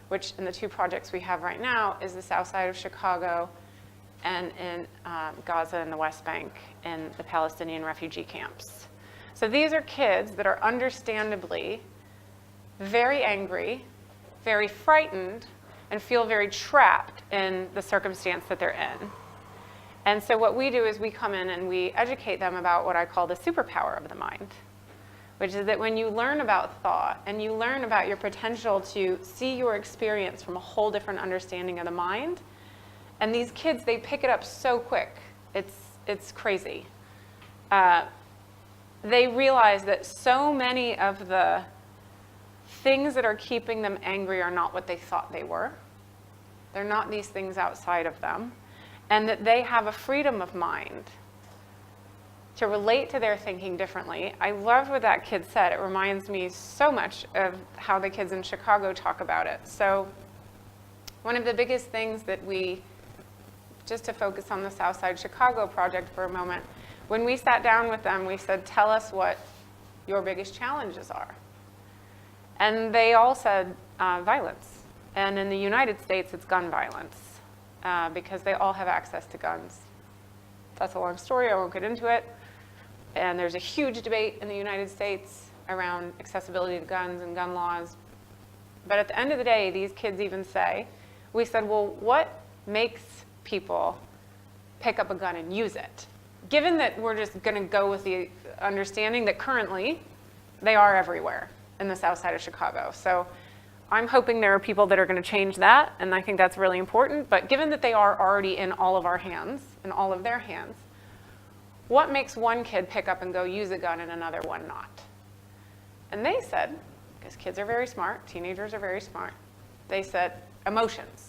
which in the 2 projects we have right now is the south side of Chicago and in Gaza and the West Bank in the Palestinian refugee camps. So these are kids that are understandably very angry, very frightened, and feel very trapped in the circumstance that they're in. And so what we do is we come in and we educate them about what I call the superpower of the mind, which is that when you learn about thought and you learn about your potential to see your experience from a whole different understanding of the mind, and these kids, they pick it up so quick. It's crazy. They realize that so many of the things that are keeping them angry are not what they thought they were. They're not these things outside of them. And that they have a freedom of mind to relate to their thinking differently. I love what that kid said. It reminds me so much of how the kids in Chicago talk about it. So one of the biggest things that we, just to focus on the Southside Chicago project for a moment, when we sat down with them, we said, tell us what your biggest challenges are. And they all said violence. And in the United States, it's gun violence. Because they all have access to guns. That's a long story, I won't get into it. And there's a huge debate in the United States around accessibility to guns and gun laws. But at the end of the day, these kids even say, we said, well, what makes people pick up a gun and use it? Given that we're just gonna go with the understanding that currently they are everywhere in the south side of Chicago. So I'm hoping there are people that are going to change that, and I think that's really important. But given that they are already in all of our hands, in all of their hands, what makes one kid pick up and go use a gun and another one not? And they said, because kids are very smart, teenagers are very smart, they said emotions.